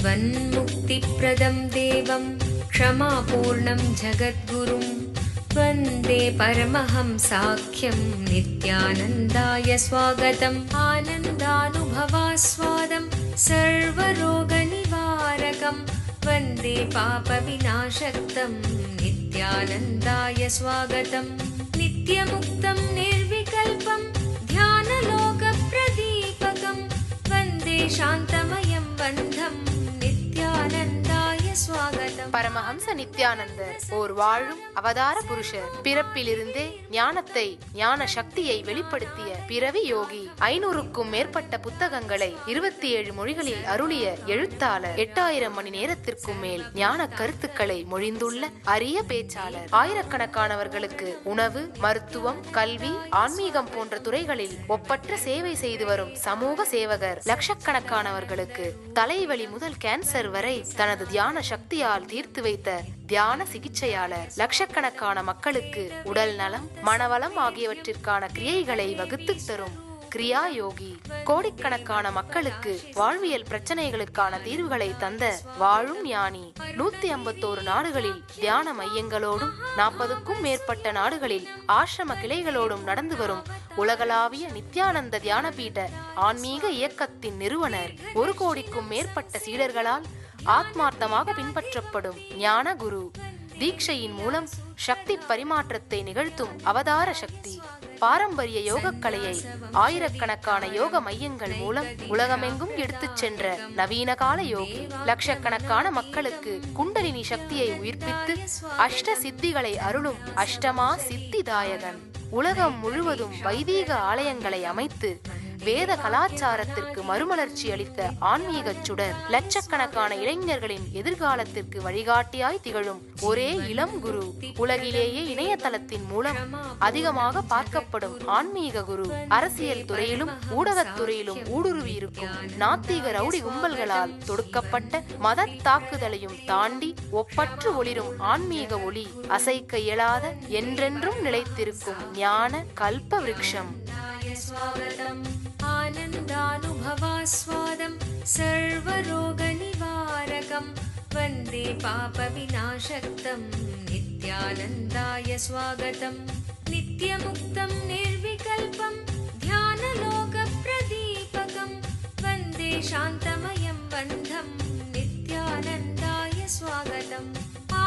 जीवन्मुक्तिप्रदं देवं क्षमापूर्णं जगद्गुरुं वन्दे परमहंसाख्यं नित्यानन्दाय स्वागतम्। आनन्दानुभवास्वादं सर्वरोगनिवारकं वन्दे पापविनाशक्तं नित्यानन्दाय स्वागतम्। नित्यमुक्तं निर्विकल्पं ध्यानलोकप्रदीपकं वन्दे शान्तमयं बन्धं नित्यानन्दाय स्वागतम्। பரமஹம்ச நித்யானந்தர் ஓர் வாழும் அவதார புருஷர். பிறப்பிலிருந்தே ஞானத்தை, ஞான சக்தியை வெளிப்படுத்திய பிறவி யோகி. 500க்கும் மேற்பட்ட புத்தகங்களை 27 மொழிகளில் அருளிய எழுத்தாளர். 8000 மணி நேரத்திற்கும் மேல் ஞான கருத்துக்களை மொழிந்துள்ள அரிய பேச்சாளர். ஆயிரக்கணக்கானவர்களுக்கு உணவு, மருத்துவம், கல்வி, ஆன்மீகம் போன்ற துறைகளில் ஒப்பற்ற சேவை செய்து வரும் சமூக சேவகர். லட்சக்கணக்கானவர்களுக்கு தலைவலி முதல் கேன்சர் வரை தனது தியான சக்தியால் தீர்த்து வைத்த தியான சிகிச்சையாளர். லட்சக்கணக்கான மக்களுக்கு உடல் நலம், மனவளம் ஆகியவற்றிற்கான கிரியைகளை வகுத்து தரும் கிரியா யோகி. கோடிக்கணக்கான மக்களுக்கு வாழ்வியல் பிரச்சனைகளுக்கான தீர்வுகளை தந்த வாழும் ஞானி. 151 நாடுகளில் தியான மையங்களோடும் 40க்கும் மேற்பட்ட நாடுகளில் ஆசிரம கிளைகளோடும் நடந்து வரும் உலகளாவிய நித்யானந்த தியானபீட ஆன்மீக இயக்கத்தின் நிறுவனர். 1 கோடிக்கும் மேற்பட்ட சீடர்களால் ஆத்மார்த்தமாக பின்பற்றப்படும் ஞான குரு. தீட்சையின் மூலம் சக்தி பரிமாற்றத்தை நிகழ்த்தும் அவதார சக்தி. பாரம்பரிய யோக கலையை ஆயிரக்கணக்கான யோக மையங்கள் மூலம் உலகமெங்கும் எடுத்துச் சென்ற நவீன கால யோகி. லட்சக்கணக்கான மக்களுக்கு குண்டலினி சக்தியை உயிர்ப்பித்து அஷ்ட சித்திகளை அருளும் அஷ்டமா சித்திதாயகன். உலகம் முழுவதும் வைதீக ஆலயங்களை அமைத்து வேத கலாச்சாரத்திற்கு மறுமலர்ச்சி அளித்த ஆன்மீக சுடர். லட்சக்கணக்கான இளைஞர்களின் எதிர்காலத்திற்கு வழிகாட்டியாய் திகழும் ஒரே இளம் குரு. உலகிலேயே இணையதளத்தின் மூலம் அதிகமாக பார்க்கப்படும் ஆன்மீக குரு. அரசியல் துறையிலும் ஊடகத்துறையிலும் ஊடுருவி இருக்கும் நாத்திக ரவுடி கும்பல்களால் தொடுக்கப்பட்ட மத தாக்குதலையும் தாண்டி ஒப்பற்று ஒளிரும் ஆன்மீக ஒளி. அசைக்க இயலாத, என்றென்றும் நிலைத்திருக்கும் ஞான கல்ப விருட்சம். आनन्दानुभवास्वादं सर्वरोगनिवारकं वन्दे पापविनाशक्तं नित्यानन्दाय स्वागतम्। नित्यमुक्तं निर्विकल्पं ध्यानलोकप्रदीपकं वन्दे शान्तमयं बन्धं नित्यानन्दाय स्वागतम्।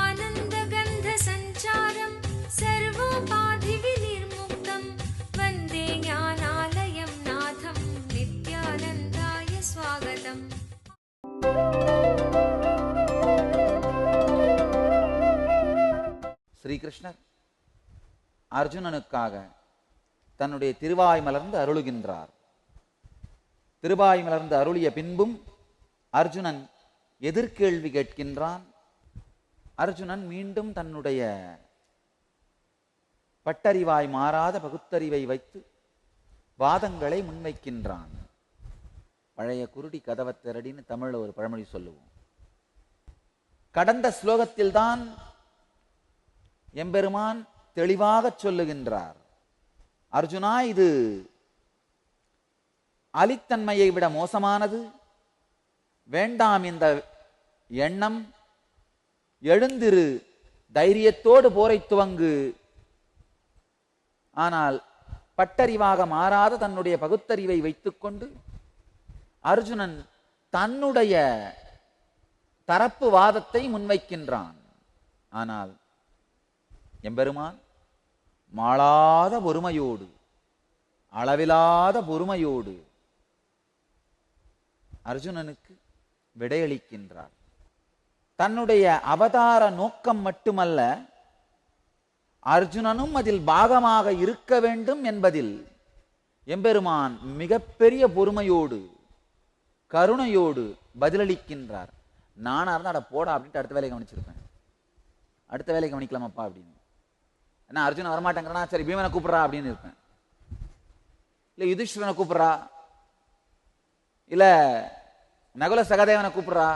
आनन्दगन्धसञ्चारं सर्वोपाधिविनिर्मुक्तं वन्दे ज्ञानालयं नाथं नित्यानन्दाय स्वागतम्। ஸ்ரீகிருஷ்ணர் அர்ஜுனனுக்காக தன்னுடைய திருவாய் மலர்ந்து அருளுகின்றார். திருவாய் மலர்ந்து அருளிய பின்பும் அர்ஜுனன் எதிர்கேள்வி கேட்கின்றான். அர்ஜுனன் மீண்டும் தன்னுடைய பட்டறிவாய் மாறாத பகுத்தறிவை வைத்து வாதங்களை முன்வைக்கின்றான். பழைய குருடி கதவை திரடின்னு தமிழ்ல ஒரு பழமொழி சொல்லுவோம். கடந்த ஸ்லோகத்தில்தான் எம்பெருமான் தெளிவாக சொல்லுகின்றார், அர்ஜுனா, இது அலித்தன்மையை விட மோசமானது. வேண்டாம் இந்த எண்ணம். எழுந்திரு, தைரியத்தோடு போரை துவங்கு. ஆனால் பட்டறிவாக மாறாத தன்னுடைய பகுத்தறிவை வைத்துக்கொண்டு அர்ஜுனன் தன்னுடைய தரப்பு வாதத்தை முன்வைக்கின்றான். ஆனால் எம்பெருமான் மாளாத பொறுமையோடு, அளவிலாத பொறுமையோடு அர்ஜுனனுக்கு விடையளிக்கின்றார். தன்னுடைய அவதார நோக்கம் மட்டுமல்ல, அர்ஜுனனும் அதில் பாகமாக இருக்க வேண்டும் என்பதில் எம்பெருமான் மிகப்பெரிய பொறுமையோடு கருணையோடு பதிலளிக்கின்றார். நானா இருந்தா அட போடா அப்படின்ட்டு அடுத்த வேலையை கவனிச்சிருப்பேன். அடுத்த வேலையை கவனிக்கலாமப்பா அப்படின்னு. ஏன்னா அர்ஜுனன் வரமாட்டேங்கிறனா, சரி பீமனை கூப்பிட்றா அப்படின்னு இருப்பேன். இல்லை யுதிஷ்டிரனை கூப்பிட்றா, இல்லை நகுல சகதேவனை கூப்பிட்றா.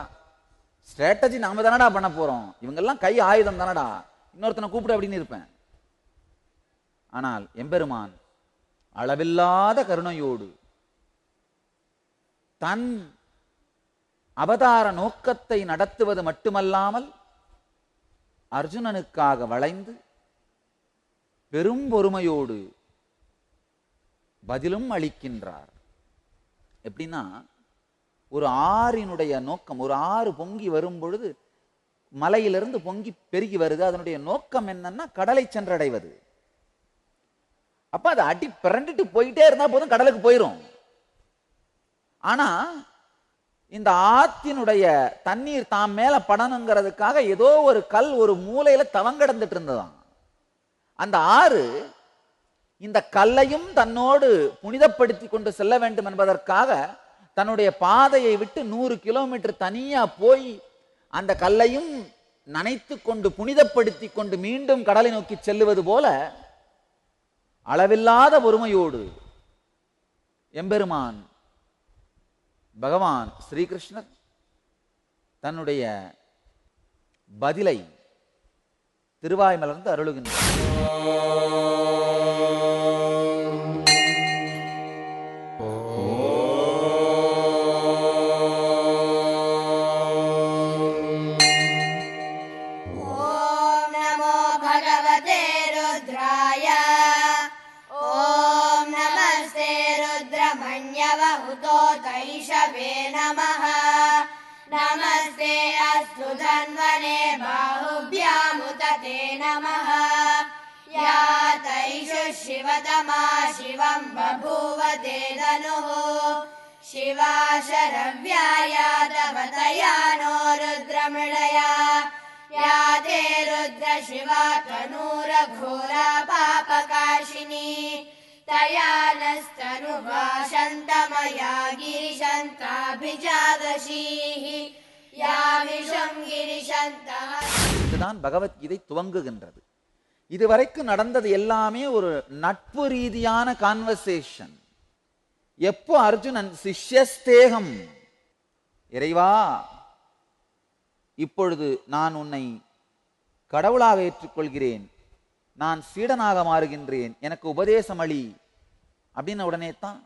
ஸ்ட்ராட்டஜி நாம தானடா பண்ண போறோம், இவங்கெல்லாம் கை ஆயுதம் தானடா, இன்னொருத்தனை கூப்பிடு அப்படின்னு இருப்பேன். ஆனால் எம்பெருமான் அளவில்லாத கருணையோடு தன் அவதார நோக்கத்தை நடத்துவது மட்டுமல்லாமல் அர்ஜுனனுக்காக வளைந்து பெரும் பொறுமையோடு பதிலும் அளிக்கின்றார். எப்படின்னா, ஒரு ஆறினுடைய நோக்கம், ஒரு ஆறு பொங்கி வரும் பொழுது மலையிலிருந்து பொங்கி பெருகி வருது. அதனுடைய நோக்கம் என்னன்னா கடலை சென்றடைவது. அப்ப அதை அடி பிறண்டுட்டு போயிட்டே இருந்தா போதும், கடலுக்கு போயிரும். ஆனா இந்த ஆத்தினுடைய தண்ணீர் தாம் மேல படணுங்கிறதுக்காக ஏதோ ஒரு கல் ஒரு மூலையில தவங்கடந்துட்டு இருந்ததாம். அந்த ஆறு இந்த கல்லையும் தன்னோடு புனிதப்படுத்தி கொண்டு செல்ல வேண்டும் என்பதற்காக தன்னுடைய பாதையை விட்டு 100 கிலோமீட்டர் தனியா போய் அந்த கல்லையும் நனைத்து கொண்டு புனிதப்படுத்தி கொண்டு மீண்டும் கடலை நோக்கி செல்லுவது போல அளவில்லாத பொறுமையோடு எம்பெருமான் பகவான் ஸ்ரீகிருஷ்ணர் தன்னுடைய பதிலை திருவாய் மலர்ந்து அருளுகின்றார். नमस्ते अस्तु धन्वने बाहुभ्यामुतते नमः। या तैषु शिवतमा शिवं बभूव ते धनुः शिवा शरव्याया तव तया नो रुद्रमृळया। या ते रुद्र शिवा तनूरघोरा पापकाशिनी तया नस्तनुभाषन्तमया गिरिशन्ताभिजादशीः या विषं गिरिशन्तः. இதுதான் பகவத்கீதை துவங்குகின்றது. இதுவரைக்கும் நடந்தது எல்லாமே ஒரு நட்பு ரீதியான கான்வர்சேஷன். எப்போ அர்ஜுனன் சிஷ்யஸ்தேகம், இறைவா இப்பொழுது நான் உன்னை கடவுளாக ஏற்றுக்கொள்கிறேன், நான் சீடனாக மாறுகின்றேன், எனக்கு உபதேசம் அளி அப்படின்ன உடனே தான்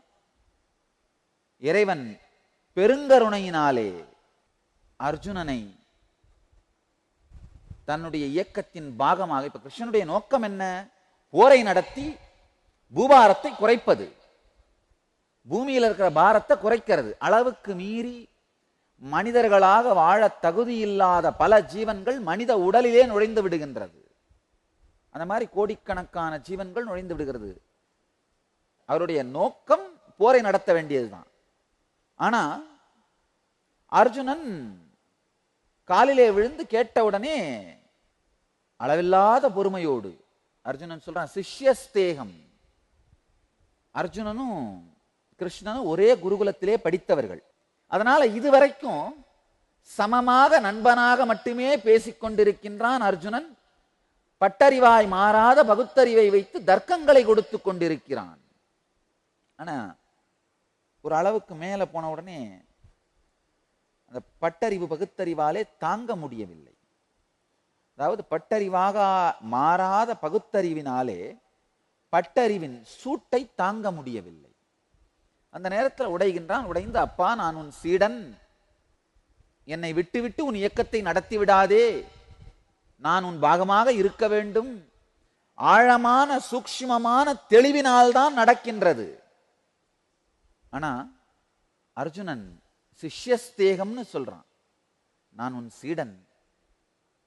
இறைவன் பெருங்கருணையினாலே அர்ஜுனனை தன்னுடைய இயக்கத்தின் பாகமாக, இப்ப கிருஷ்ணனுடைய நோக்கம் என்ன? போரை நடத்தி பூபாரத்தை குறைப்பது, பூமியில் இருக்கிற பாரத்தை குறைக்கிறது. அளவுக்கு மீறி மனிதர்களாக வாழ தகுதியில்லாத பல ஜீவன்கள் மனித உடலிலே நுழைந்து விடுகின்றது. அந்த மாதிரி கோடிக்கணக்கான ஜீவன்கள் நுழைந்து விடுகிறது. அவருடைய நோக்கம் போரை நடத்த வேண்டியதுதான். ஆனா அர்ஜுனன் காலிலே விழுந்து கேட்டவுடனே அளவில்லாத பொறுமையோடு அர்ஜுனன் சொல்றான், சிஷ்யஸ்தேகம். அர்ஜுனனும் கிருஷ்ணனும் ஒரே குருகுலத்திலே படித்தவர்கள். அதனால இதுவரைக்கும் சமமாக நண்பனாக மட்டுமே பேசிக்கொண்டிருக்கின்றான் அர்ஜுனன். பட்டறிவாய் மாறாத பகுத்தறிவை வைத்து தர்க்கங்களை கொடுத்து கொண்டிருக்கிறான். ஆனா ஒரு அளவுக்கு மேல போன உடனே அந்த பட்டறிவு பகுத்தறிவாலே தாங்க முடியவில்லை. அதாவது பட்டறிவாக மாறாத பகுத்தறிவினாலே பட்டறிவின் சூட்டை தாங்க முடியவில்லை. அந்த நேரத்தில் உடைகின்றான். உடைந்து, அப்பா நான் உன் சீடன், என்னை விட்டுவிட்டு உன் இயக்கத்தை நடத்தி விடாதே, நான் உன் பாகமாக இருக்க வேண்டும். ஆழமான சூக்ஷ்மமான தெளிவினால்தான் நடக்கின்றது. ஆனா அர்ஜுனன் சிஷ்யஸ்தேகம்னு சொல்றான். நான் உன் சீடன்,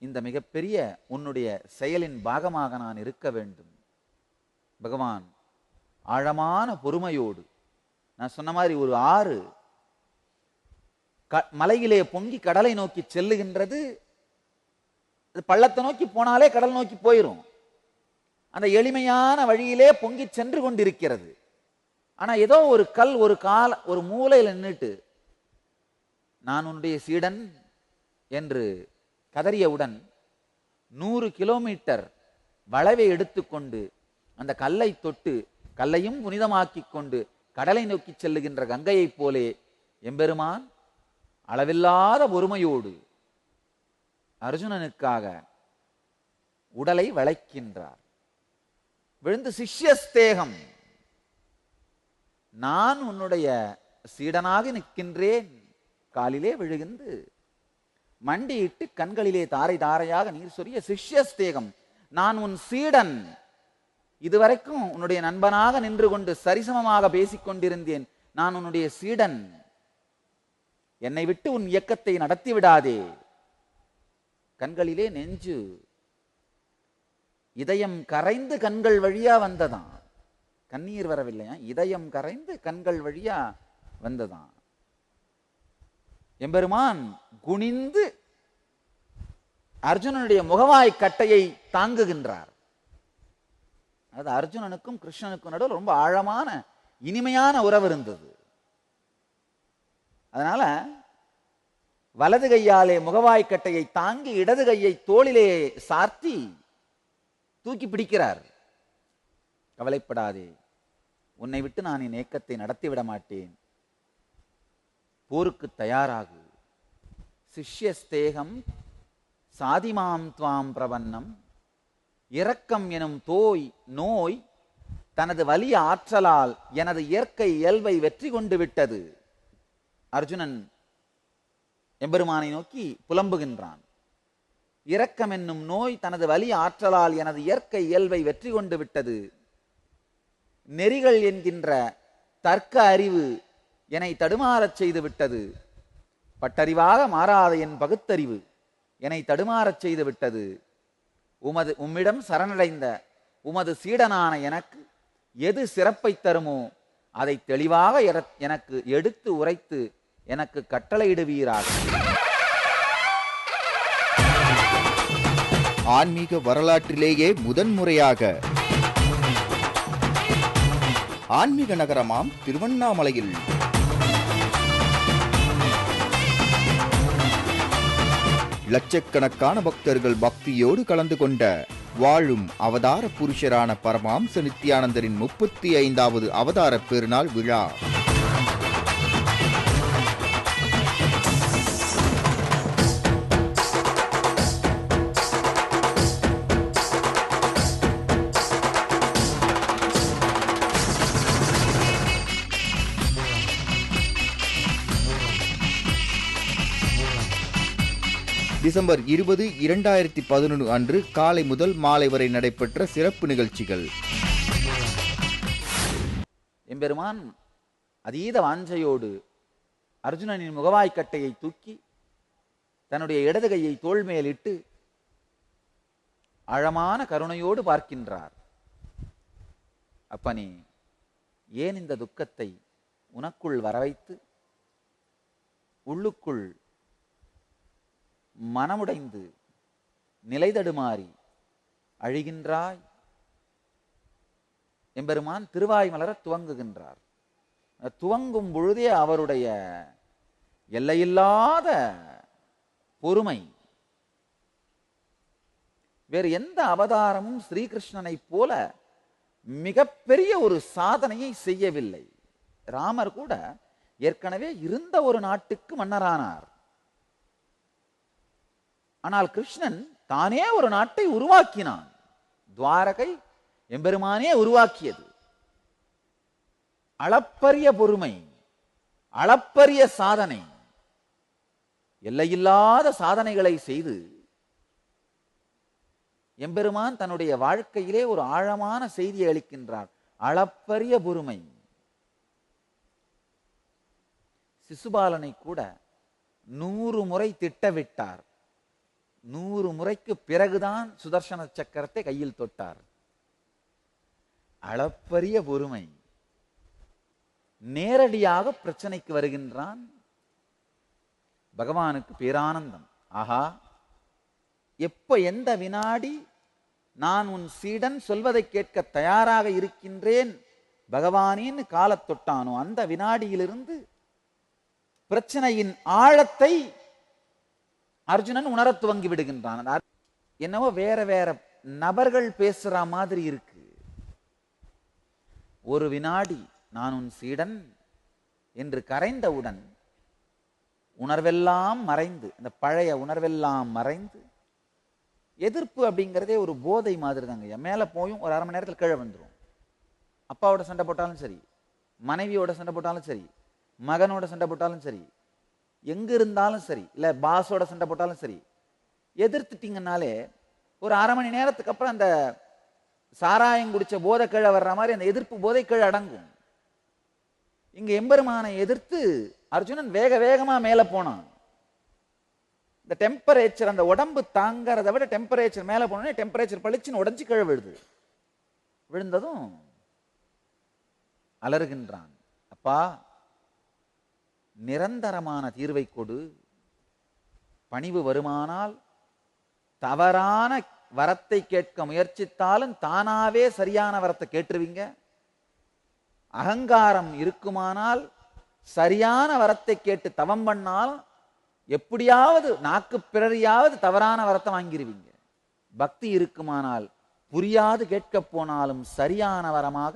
இந்த மிகப்பெரிய உன்னுடைய செயலின் பாகமாக நான் இருக்க வேண்டும். பகவான் ஆழமான பொறுமையோடு, நான் சொன்ன மாதிரி ஒரு ஆறு மலையிலே பொங்கி கடலை நோக்கி செல்லுகின்றது. பள்ளத்தை நோக்கி போனாலே கடல் நோக்கி போயிரும். அந்த எளிமையான வழியிலே பொங்கி சென்று கொண்டிருக்கிறது. ஆனா ஏதோ ஒரு கல் ஒரு மூலையில் நின்றுட்டு நான் உன்னுடைய சீடன் என்று கதறியவுடன் 100 கிலோமீட்டர் வளைவை எடுத்துக்கொண்டு அந்த கல்லை தொட்டு கல்லையும் புனிதமாக்கி கொண்டு கடலை நோக்கி செல்லுகின்ற கங்கையை போலே எம்பெருமான் அளவில்லாத பொறுமையோடு அர்ஜுனனுக்காக உடலை வளைக்கின்றார். விழுந்து, சிஷ்யஸ்தேகம், நான் உன்னுடைய சீடனாக நிற்கின்றேன், காலிலே விழுகிந்து மண்டியிட்டு கண்களிலே தாரை தாரையாக நீர் சொரிய, சிஷ்யஸ்தேகம், நான் உன் சீடன், இதுவரைக்கும் உன்னுடைய நண்பனாக நின்று கொண்டு சரிசமமாக பேசிக் கொண்டிருந்தேன், நான் உன்னுடைய சீடன், என்னை விட்டு உன் இயக்கத்தை நடத்தி விடாதே. கண்களிலே நெஞ்சு இதயம் கரைந்து கண்கள் வழியா வந்ததான், கண்ணீர் வரவில்லையா, இதயம் கரைந்து கண்கள் வழியா வந்ததான். எம்பெருமான் குனிந்து அர்ஜுனனுடைய முகவாய் கட்டையை தாங்குகின்றார். அது அர்ஜுனனுக்கும் கிருஷ்ணனுக்கும் நடுவில் ரொம்ப ஆழமான இனிமையான உறவு இருந்தது. அதனால வலது கையாலே முகவாய் கட்டையை தாங்கி இடது கையை தோளிலே சார்த்தி தூக்கி பிடிக்கிறார். கவலைப்படாதே, உன்னை விட்டு நான் என் ஏக்கத்தை நடத்திவிட மாட்டேன், போருக்கு தயாராகு. சிஷ்யஸ்தேகம் சாதிமாம் துவாம் பிரபன்னம், இரக்கம் எனும் நோய் தனது வலிய ஆற்றலால் எனது இயற்கை இயல்பை வெற்றி கொண்டு விட்டது. அர்ஜுனன் எம்பெருமானை நோக்கி புலம்புகின்றான். இரக்கம் என்னும் நோய் தனது வலிய ஆற்றலால் எனது இயற்கை இயல்பை வெற்றி கொண்டு விட்டது. நெறிகள் என்கின்ற தர்க்க அறிவு என்னை தடுமாறச் செய்து விட்டது. பட்டறிவாக மாறாத என் பகுத்தறிவு என்னை தடுமாறச் செய்து விட்டது. உம்மிடம் சரணடைந்த உமது சீடனான எனக்கு எது சிறப்பை தருமோ அதை தெளிவாக எனக்கு எடுத்து உரைத்து எனக்கு கட்டளையிடுவீராக. ஆன்மீக வரலாற்றிலேயே முதன்முறையாக ஆன்மீக நகரமாம் திருவண்ணாமலையில் லட்சக்கணக்கான பக்தர்கள் பக்தியோடு கலந்து கொண்ட வாழும் அவதார புருஷரான பரமாம்ச நித்யானந்தரின் 35வது அவதார பெருநாள் விழா டிசம்பர் 20, 2011 அன்று காலை முதல் மாலை வரை நடைபெற்ற சிறப்பு நிகழ்ச்சிகள். எம்பெருமான் அதீத வாஞ்சையோடு அர்ஜுனனின் முகவாய்க்கட்டையை தூக்கி தன்னுடைய இடது கையை தோள் மேலிட்டு ஆழமான கருணையோடு பார்க்கின்றார். அப்பனே, ஏன் இந்த துக்கத்தை உனக்குள் வரவைத்து உள்ளுக்குள் மனமுடைந்து நிலைதடுமாறி அழுகின்றாய்? எம்பெருமான் திருவாய் மலர துவங்குகின்றார். துவங்கும் பொழுதே அவருடைய எல்லையில்லாத பொறுமை, வேறு எந்த அவதாரமும் ஸ்ரீகிருஷ்ணனை போல மிகப்பெரிய ஒரு சாதனையை செய்யவில்லை. ராமர் கூட ஏற்கனவே இருந்த ஒரு நாட்டுக்கு மன்னரானார். ஆனால் கிருஷ்ணன் தானே ஒரு நாட்டை உருவாக்கினான். துவாரகை எம்பெருமானே உருவாக்கியது. அளப்பரிய பொறுமை, அளப்பரிய சாதனை, எல்லையில்லாத சாதனைகளை செய்து எம்பெருமான் தன்னுடைய வாழ்க்கையிலே ஒரு ஆழமான செய்தியை அளிக்கின்றார். அளப்பரிய பொறுமை. சிசுபாலனை கூட 100 முறை திட்டவிட்டார். 100 முறைக்கு பிறகுதான் சுதர்சன சக்கரத்தை கையில் தொட்டார். அளப்பரிய பொறுமை. நேரடியாக பிரச்சனைக்கு வருகின்றான். பகவானுக்கு பேரானந்தம். ஆஹா, எப்ப எந்த வினாடி நான் உன் சீடன் சொல்வதை கேட்க தயாராக இருக்கின்றேன் பகவானின்னு காலத் தொட்டானோ அந்த வினாடியிலிருந்து பிரச்சனையின் ஆழத்தை அர்ஜுனன் உணர துவங்கி விடுகின்றான். என்னவோ வேற வேற நபர்கள் பேசுற மாதிரி இருக்கு. ஒரு வினாடி நான் உன் சீடன் என்று கரைந்தவுடன் உணர்வெல்லாம் மறைந்து, அந்த பழைய உணர்வெல்லாம் மறைந்து, எதிர்ப்பு அப்படிங்கிறதே ஒரு போதை மாதிரி தாங்க. மேல போயும் ஒரு 1/2 மணி நேரத்தில் கீழே வந்துடும். அப்பாவோட சண்டை போட்டாலும் சரி, மனைவியோட சண்டை போட்டாலும் சரி, மகனோட சண்டை போட்டாலும் சரி, எங்க இருந்தாலும் சரி, இல்லை பாஸோட சண்டை போட்டாலும் சரி, எதிர்த்துட்டீங்கன்னாலே ஒரு அரை மணி நேரத்துக்கு அப்புறம் அந்த சாராயம் குடிச்ச போதை கீழே வர்ற மாதிரி அந்த எதிர்ப்பு போதை கீழே அடங்கும். இங்க எம்பெருமானை எதிர்த்து அர்ஜுனன் வேக வேகமா மேல போனான். இந்த டெம்பரேச்சர், அந்த உடம்பு தாங்கிறத விட டெம்பரேச்சர் மேல போனோடனே டெம்பரேச்சர் பளிச்சுன்னு உடஞ்சி கீழே விழுது. விழுந்ததும் அலறுகின்றான், அப்பா நிரந்தரமான தீர்வை கொடு. பணிவு வருமானால் தவறான வரத்தை கேட்க முயற்சித்தாலும் தானாவே சரியான வரத்தை கேட்டுருவீங்க. அகங்காரம் இருக்குமானால் சரியான வரத்தை கேட்டு தவம் பண்ணாலும் எப்படியாவது நாக்கு பிறறியாவது தவறான வரத்தை வாங்கிருவீங்க. பக்தி இருக்குமானால் புரியாது கேட்க போனாலும் சரியான வரமாக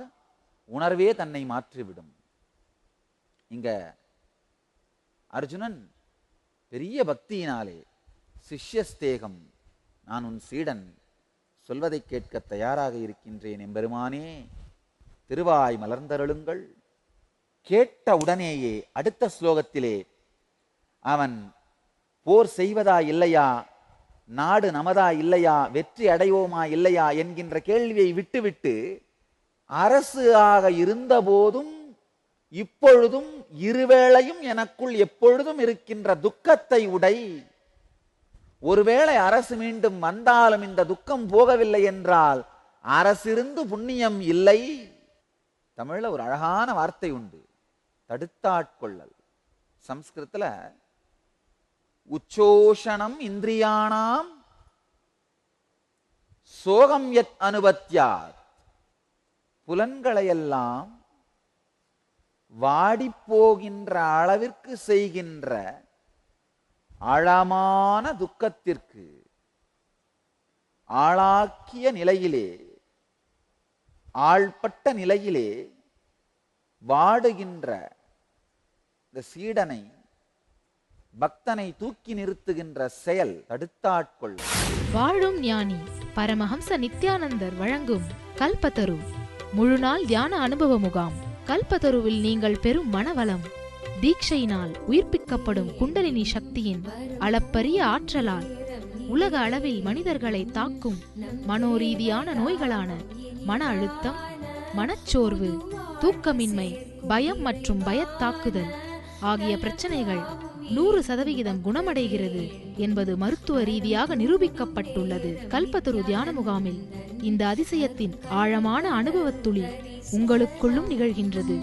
உணர்வே தன்னை மாற்றிவிடும். இங்க அர்ஜுனன் பெரிய பக்தியினாலே சிஷ்யஸ்தேகம், நான் உன் சீடன், சொல்வதை கேட்க தயாராக இருக்கின்றேன் எம்பெருமானே, திருவாய் மலர்ந்தருளுங்கள். கேட்ட உடனேயே அடுத்த ஸ்லோகத்திலே அவன் போர் செய்வதா இல்லையா, நாடு நமதா இல்லையா, வெற்றி அடைவோமா இல்லையா என்கின்ற கேள்வியை விட்டுவிட்டு அரசு ஆக இருந்த போதும் இப்பொழுதும் இருவேளையும் எனக்குள் எப்பொழுதும் இருக்கின்ற துக்கத்தை உடை, ஒருவேளை அரசு மீண்டும் வந்தாலும் இந்த துக்கம் போகவில்லை என்றால் அரசிருந்து புண்ணியம் இல்லை. தமிழ்ல ஒரு அழகான வார்த்தை உண்டு, தடுத்தாட்கொள்ளல். சம்ஸ்கிருதத்துல உச்சோஷணம் இந்திரியானாம் சோகம் யத் அனுபத்யாத், புலன்களையெல்லாம் வாடிப்போகின்ற அளவிற்கு செய்கின்ற ஆழமான துக்கத்திற்கு ஆளாக்கிய நிலையிலே, ஆள்பட்ட நிலையிலே வாடுகின்ற இந்த சீடனை, பக்தனை தூக்கி நிறுத்துகின்ற செயல் தடுத்தாட்கொள். வாழும் ஞானி பரமஹம்ச நித்யானந்தர் வழங்கும் கல்பத்தரு முழுநாள் தியான அனுபவ முகாம். கல்பத்தருவில் நீங்கள் பெறும் மனவளம், தீட்சையினால் உயிர்ப்பிக்கப்படும் குண்டலினி சக்தியின் அளப்பரிய ஆற்றலால் உலக அளவில் மனிதர்களை தாக்கும் மனோரீதியான நோய்களான மன அழுத்தம், மனச்சோர்வு, தூக்கமின்மை, பயம் மற்றும் பயத்தாக்குதல் ஆகிய பிரச்சனைகள் 100% குணமடைகிறது என்பது மருத்துவ ரீதியாக நிரூபிக்கப்பட்டுள்ளது. கல்பத்தரு தியான முகாமில் இந்த அதிசயத்தின் ஆழமான அனுபவத்துளி உங்களுக்குள்ளும் நிகழ்கின்றது.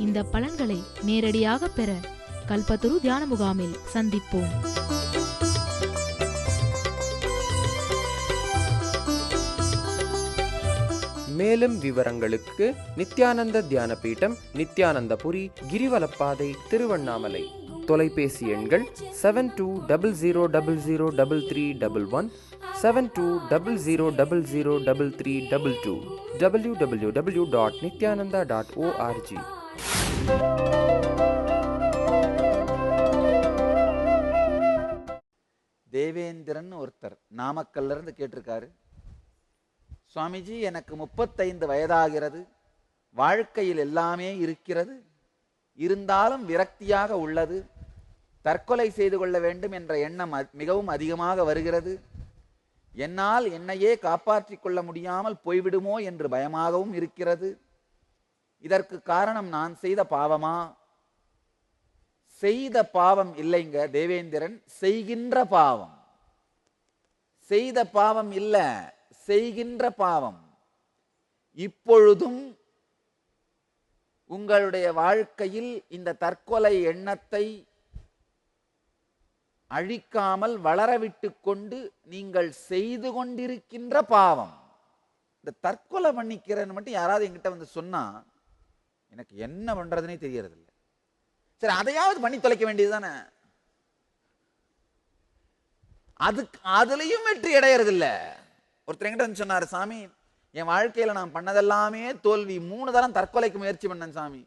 இந்த பலன்களை நேரடியாக பெற கல்பத்தரு தியான முகாமில் சந்திப்போம். மேலும் விவரங்களுக்கு நித்யானந்த தியான பீடம், நித்யானந்தபுரி, கிரிவலப்பாதை, திருவண்ணாமலை. தொலைபேசி எண்கள் 7200003311, 7200003322, www.nityananda.org. தேவேந்திரன் ஒருத்தர் நாமக்கல்ல இருந்து கேட்டிருக்காரு, சுவாமிஜி எனக்கு 35 வயதாகிறது, வாழ்க்கையில் எல்லாமே இருக்கிறது, இருந்தாலும் விரக்தியாக உள்ளது, தற்கொலை செய்து கொள்ள வேண்டும் என்ற எண்ணம் மிகவும் அதிகமாக வருகிறது, என்னால் என்னையே காப்பாற்றிக் கொள்ள முடியாமல் போய்விடுமோ என்று பயமாகவும் இருக்கிறது, இதற்கு காரணம் நான் செய்த பாவமா? செய்த பாவம் இல்லைங்க தேவேந்திரன், செய்கின்ற பாவம். செய்த பாவம் இல்ல, செய்கின்ற பாவம். இப்பொழுதும் உங்களுடைய வாழ்க்கையில் இந்த தற்கொலை எண்ணத்தை அழிக்காமல் வளரவிட்டு கொண்டு நீங்கள் செய்து கொண்டிருக்கின்ற பாவம். இந்த தற்கொலை பண்ணிக்கிறேன்னு மட்டும் யாராவது என்கிட்ட வந்து சொன்னா எனக்கு என்ன பண்றதுனே தெரியறது இல்லை. சரி, அதையாவது பண்ணி தொலைக்க வேண்டியதுதானே. அதுலயும் வெற்றி அடையறது இல்லை. ஒருத்தர் என்கிட்ட வந்து சொன்னாரு, சாமி என் வாழ்க்கையில நான் பண்ணதெல்லாமே தோல்வி, 3 தரம் தற்கொலைக்கு முயற்சி பண்ணேன் சாமி.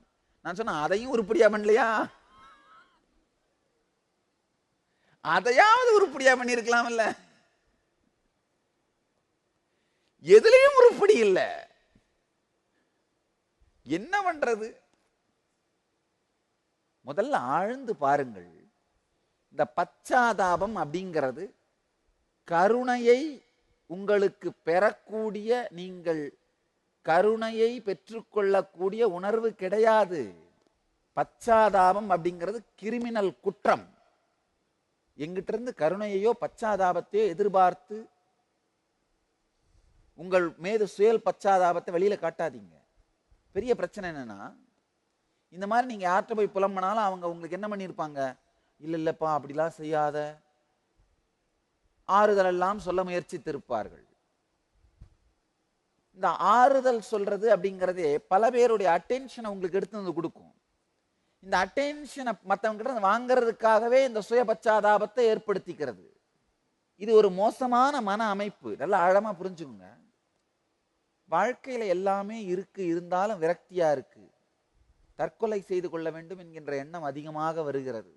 நான் சொன்னேன், அதையும் உருப்படியா பண்ணலையா? அதையாவது உருப்படியா பண்ணிருக்கலாம்ல. எதுலயும் உருப்படி இல்லை. என்ன பண்றது? முதல்ல ஆழ்ந்து பாருங்கள், இந்த பச்சாதாபம் அப்படிங்கிறது கருணையை உங்களுக்கு பெறக்கூடிய, நீங்கள் கருணையை பெற்றுக்கொள்ளக்கூடிய உணர்வு கிடையாது. பச்சாதாபம் அப்படிங்கிறது கிரிமினல் குற்றம். எங்கிட்ட இருந்து கருணையையோ பச்சாதாபத்தையோ எதிர்பார்த்து உங்கள் மீது சுயல் பச்சாதாபத்தை வெளியில காட்டாதீங்க. பெரிய பிரச்சனை என்னன்னா, இந்த மாதிரி நீங்க யார்கிட்ட போய் புலம்பனாலும் அவங்க உங்களுக்கு என்ன பண்ணியிருப்பாங்க, இல்ல இல்லப்பா அப்படிலாம் செய்யாத, ஆறுதல் எல்லாம் சொல்ல முயற்சித்திருப்பார்கள். இந்த ஆறுதல் சொல்றது அப்படிங்கிறதே பல பேருடைய அட்டென்ஷனை உங்களுக்கு எடுத்து வந்து கொடுக்கும். இந்த அட்டென்ஷனை மற்றவங்க கிட்ட வாங்கிறதுக்காகவே இந்த சுய பச்சாதாபத்தை ஏற்படுத்திக்கிறது. இது ஒரு மோசமான மன அமைப்பு. நல்லா ஆழமா புரிஞ்சுக்குங்க. வாழ்க்கையில எல்லாமே இருக்கு, இருந்தாலும் விரக்தியா இருக்கு. தற்கொலை செய்து கொள்ள வேண்டும் என்கின்ற எண்ணம் அதிகமாக வருகிறது.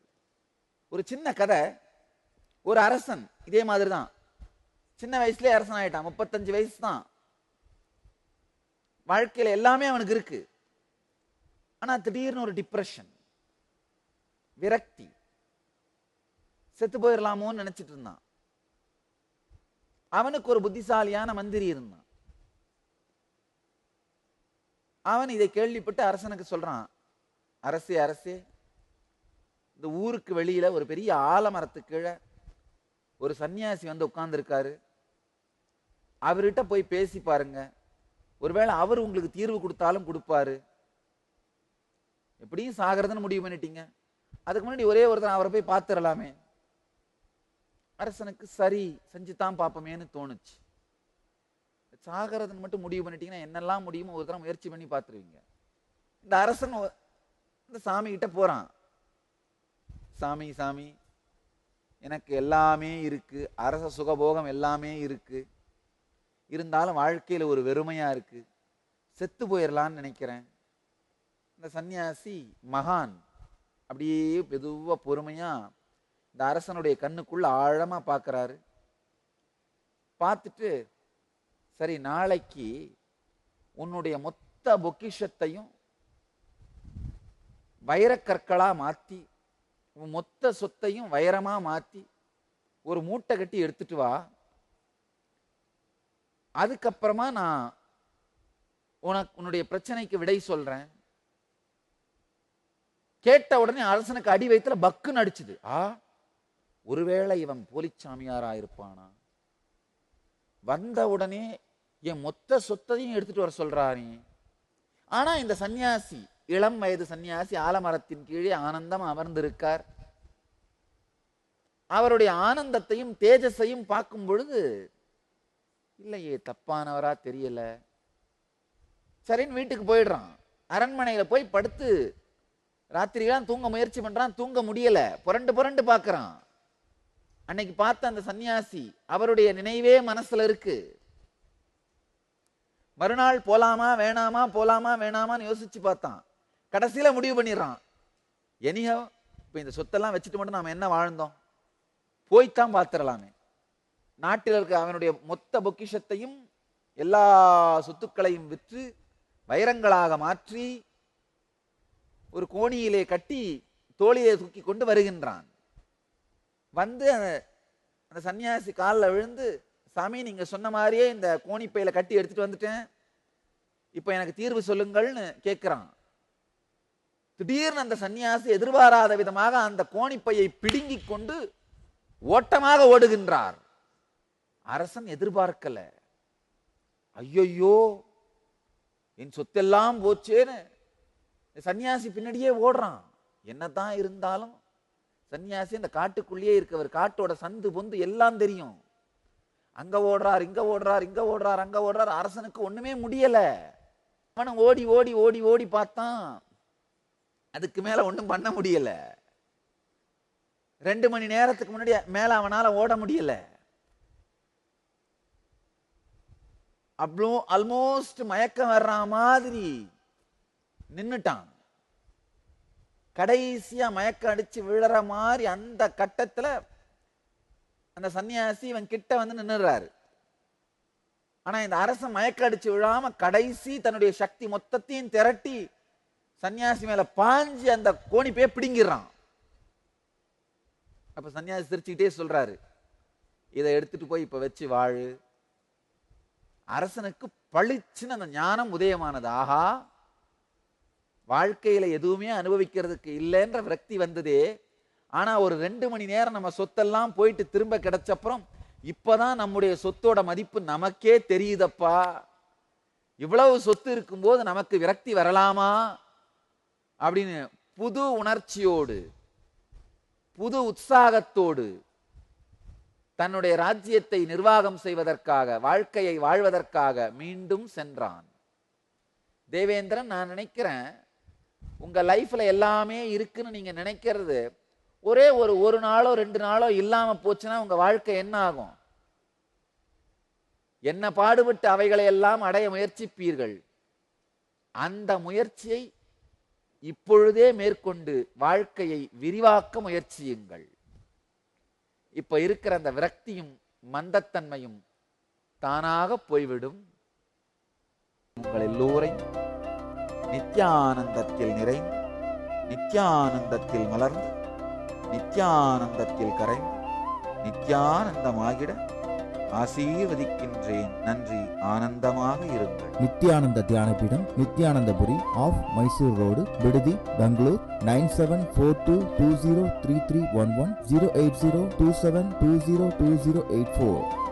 ஒரு சின்ன கதை. ஒரு அரசன் இதே மாதிரி தான், சின்ன வயசுலேயே அரசன் ஆயிட்டான். 35 வயசு தான். வாழ்க்கையில எல்லாமே அவனுக்கு இருக்கு. ஆனா திடீர்னு ஒரு டிப்ரெஷன், விரக்தி, செத்து போயிடலாமோன்னு நினைச்சிட்டு இருந்தான். அவனுக்கு ஒரு புத்திசாலியான மந்திரி இருந்தான். அவன் இதை கேள்விப்பட்டு அரசனுக்கு சொல்றான், அரசே அரசே, இந்த ஊருக்கு வெளியில ஒரு பெரிய ஆலமரத்துக்கு கீழே ஒரு சன்னியாசி வந்து உட்கார்ந்து இருக்காரு. அவர்கிட்ட போய் பேசி பாருங்க, ஒருவேளை அவர் உங்களுக்கு தீர்வு கொடுத்தாலும் கொடுப்பாரு. எப்படியும் சாகிறதுன்னு முடிவு பண்ணிட்டீங்க, அதுக்கு முன்னாடி ஒரே ஒருத்தர் அவரை போய் பார்த்துடலாமே. அரசனுக்கு சரி செஞ்சுதான் பார்ப்போமேன்னு தோணுச்சு. சாகிறதுன்னு மட்டும் முடிவு பண்ணிட்டீங்கன்னா என்னெல்லாம் முடியுமோ ஒரு தடவை முயற்சி பண்ணி பார்த்துருவீங்க. இந்த அரசன் இந்த சாமி கிட்ட போறான். சாமி சாமி, எனக்கு எல்லாமே இருக்கு, அரச சுகபோகம் எல்லாமே இருக்கு, இருந்தாலும் வாழ்க்கையில ஒரு வெறுமையா இருக்கு, செத்து போயிடலான்னு நினைக்கிறேன். இந்த சன்னியாசி மகான் அப்படியே மெதுவா பொறுமையா இந்த அரசனுடைய கண்ணுக்குள்ள ஆழமா பார்க்கறாரு. பார்த்துட்டு, சரி நாளைக்கு உன்னுடைய மொத்த பொக்கிஷத்தையும் வைரக்கற்களா மாத்தி, உன் மொத்த சொத்தையும் வைரமா மாத்தி ஒரு மூட்டை கட்டி எடுத்துட்டு வா. அதுக்கப்புறமா நான் உன்னுடைய பிரச்சனைக்கு விடை சொல்றேன். கேட்ட உடனே அரசனுக்கு அடி வயித்துல பக்குன்னு அடிச்சுது. ஒருவேளை இவன் போலிச்சாமியாரா இருப்பானா? வந்த உடனே என் மொத்த சொத்தையும் எடுத்துட்டு வர சொல்றானே. ஆனா இந்த சன்னியாசி, இளம் வயது சன்னியாசி, ஆலமரத்தின் கீழே ஆனந்தம் அமர்ந்திருக்கார். அவருடைய ஆனந்தத்தையும் தேஜஸையும் பார்க்கும் பொழுது, இல்லையே தப்பானவரா தெரியல. சரின்னு வீட்டுக்கு போயிடுறான். அரண்மனையில போய் படுத்து ராத்திரிலாம் தூங்க முயற்சி பண்றான், தூங்க முடியல, புரண்டு புரண்டு பார்க்கறான். அன்னைக்கு பார்த்த அந்த சன்னியாசி, அவருடைய நினைவே மனசுல இருக்கு. மறுநாள் போலாமா வேணாமா, போலாமா வேணாமான்னு யோசிச்சு பார்த்தான். கடைசியில முடிவு பண்ணிடுறான், எனியோ இப்ப இந்த சொத்தெல்லாம் வச்சுட்டு மட்டும் நாம என்ன வாழ்ந்தோம், போய்த்தான் பார்த்துடலாமே. நாட்டில் இருக்க அவனுடைய மொத்த பொக்கிஷத்தையும் எல்லா சொத்துக்களையும் விற்று வைரங்களாக மாற்றி ஒரு கோணியிலே கட்டி தோளிலே தூக்கி கொண்டு வருகின்றான். வந்து அந்த சன்னியாசி காலில் விழுந்து, சாமி நீங்க சொன்ன மாதிரியே இந்த கோணிப்பையில கட்டி எடுத்துட்டு வந்துட்டேன், இப்ப எனக்கு தீர்வு சொல்லுங்கள்னு கேட்கிறான். திடீர்னு அந்த சன்னியாசி எதிர்பாராத விதமாக அந்த கோணிப்பையை பிடுங்கி கொண்டு ஓட்டமாக ஓடுகின்றார். அரசன் எதிர்பார்க்கல. ஐயோ என் சொத்தெல்லாம் போச்சேன்னு சன்னியாசி பின்னாடியே ஓடுறான். என்னதான் இருந்தாலும் சன்னியாசி அந்த காட்டுக்குள்ளேயே இருக்கவர், காட்டோட சந்து பொந்து எல்லாம் தெரியும். அங்க ஓடுறார், இங்க ஓடுறார், இங்க ஓடுறார், அங்க ஓடுறார். அரசனுக்கு ஒண்ணுமே முடியல. அவனும் ஓடி ஓடி ஓடி ஓடி பார்த்தான், அதுக்கு மேல ஒண்ணும் பண்ண முடியல. 2 மணி நேரத்துக்கு முன்னாடி மேல அவனால ஓட முடியல. அவ்வளோ ஆல்மோஸ்ட் மயக்கம் வர்ற மாதிரி நின்னுட்டான். கடைசியா மயக்கம் அடிச்சு விழற மாதிரி அந்த கட்டத்துல அந்த சன்னியாசி இவன் கிட்ட வந்து நின்னுறாரு. ஆனா இந்த அரசன் மயக்கம் அடிச்சு விழாம கடைசி தன்னுடைய சக்தி மொத்தத்தையும் திரட்டி சன்னியாசி மேல பாஞ்சு அந்த கோணிப்பைய பிடுங்கிடுறான். அப்ப சன்னியாசி சிரிச்சுக்கிட்டே சொல்றாரு, இதை எடுத்துட்டு போய் இப்ப வச்சு வாழு. அரசனுக்கு பளிச்சுன்னு அந்த ஞானம் உதயமானது. ஆஹா, வாழ்க்கையில எதுவுமே அனுபவிக்கிறதுக்கு இல்லைன்ற விரக்தி வந்ததே. ஆனா ஒரு 2 மணி நேரம் நம்ம சொத்தெல்லாம் போயிட்டு திரும்ப கிடைச்சப்புறம் இப்பதான் நம்முடைய சொத்தோட மதிப்பு நமக்கே தெரியுதப்பா. இவ்வளவு சொத்து இருக்கும்போது நமக்கு விரக்தி வரலாமா அப்படின்னு புது உணர்ச்சியோடு புது உற்சாகத்தோடு தன்னுடைய ராஜ்யத்தை நிர்வாகம் செய்வதற்காக, வாழ்க்கையை வாழ்வதற்காக மீண்டும் சென்றான். தேவேந்திரன், நான் நினைக்கிறேன் உங்க லைஃப்ல எல்லாமே இருக்குன்னு நீங்க நினைக்கிறது ஒரே ஒரு நாளோ 2 நாளோ இல்லாம போச்சுன்னா உங்க வாழ்க்கை என்ன ஆகும்? என்ன பாடுபட்டு அவைகளை எல்லாம் அடைய முயற்சிப்பீர்கள். அந்த முயற்சியை இப்பொழுதே மேற்கொண்டு வாழ்க்கையை விரிவாக்க முயற்சியுங்கள். இப்ப இருக்கிற அந்த விரக்தியும் மந்தத்தன்மையும் தானாக போய்விடும். உங்கள் எல்லோரையும் நித்யானந்தத்தில் நிறைந்து, நித்யானந்தத்தில் மலர்ந்து, நித்யானந்தத்தில் கரைந்து, நித்யானந்தமாகிட ஆசீர்வதிக்கின்றேன். நன்றி. ஆனந்தமாக இருங்கள். நித்யானந்த தியானபீடம், நித்யானந்தபுரி, ஆஃப் மைசூர் ரோடு, விடுதி, பெங்களூர். 9742203311, 08027202084.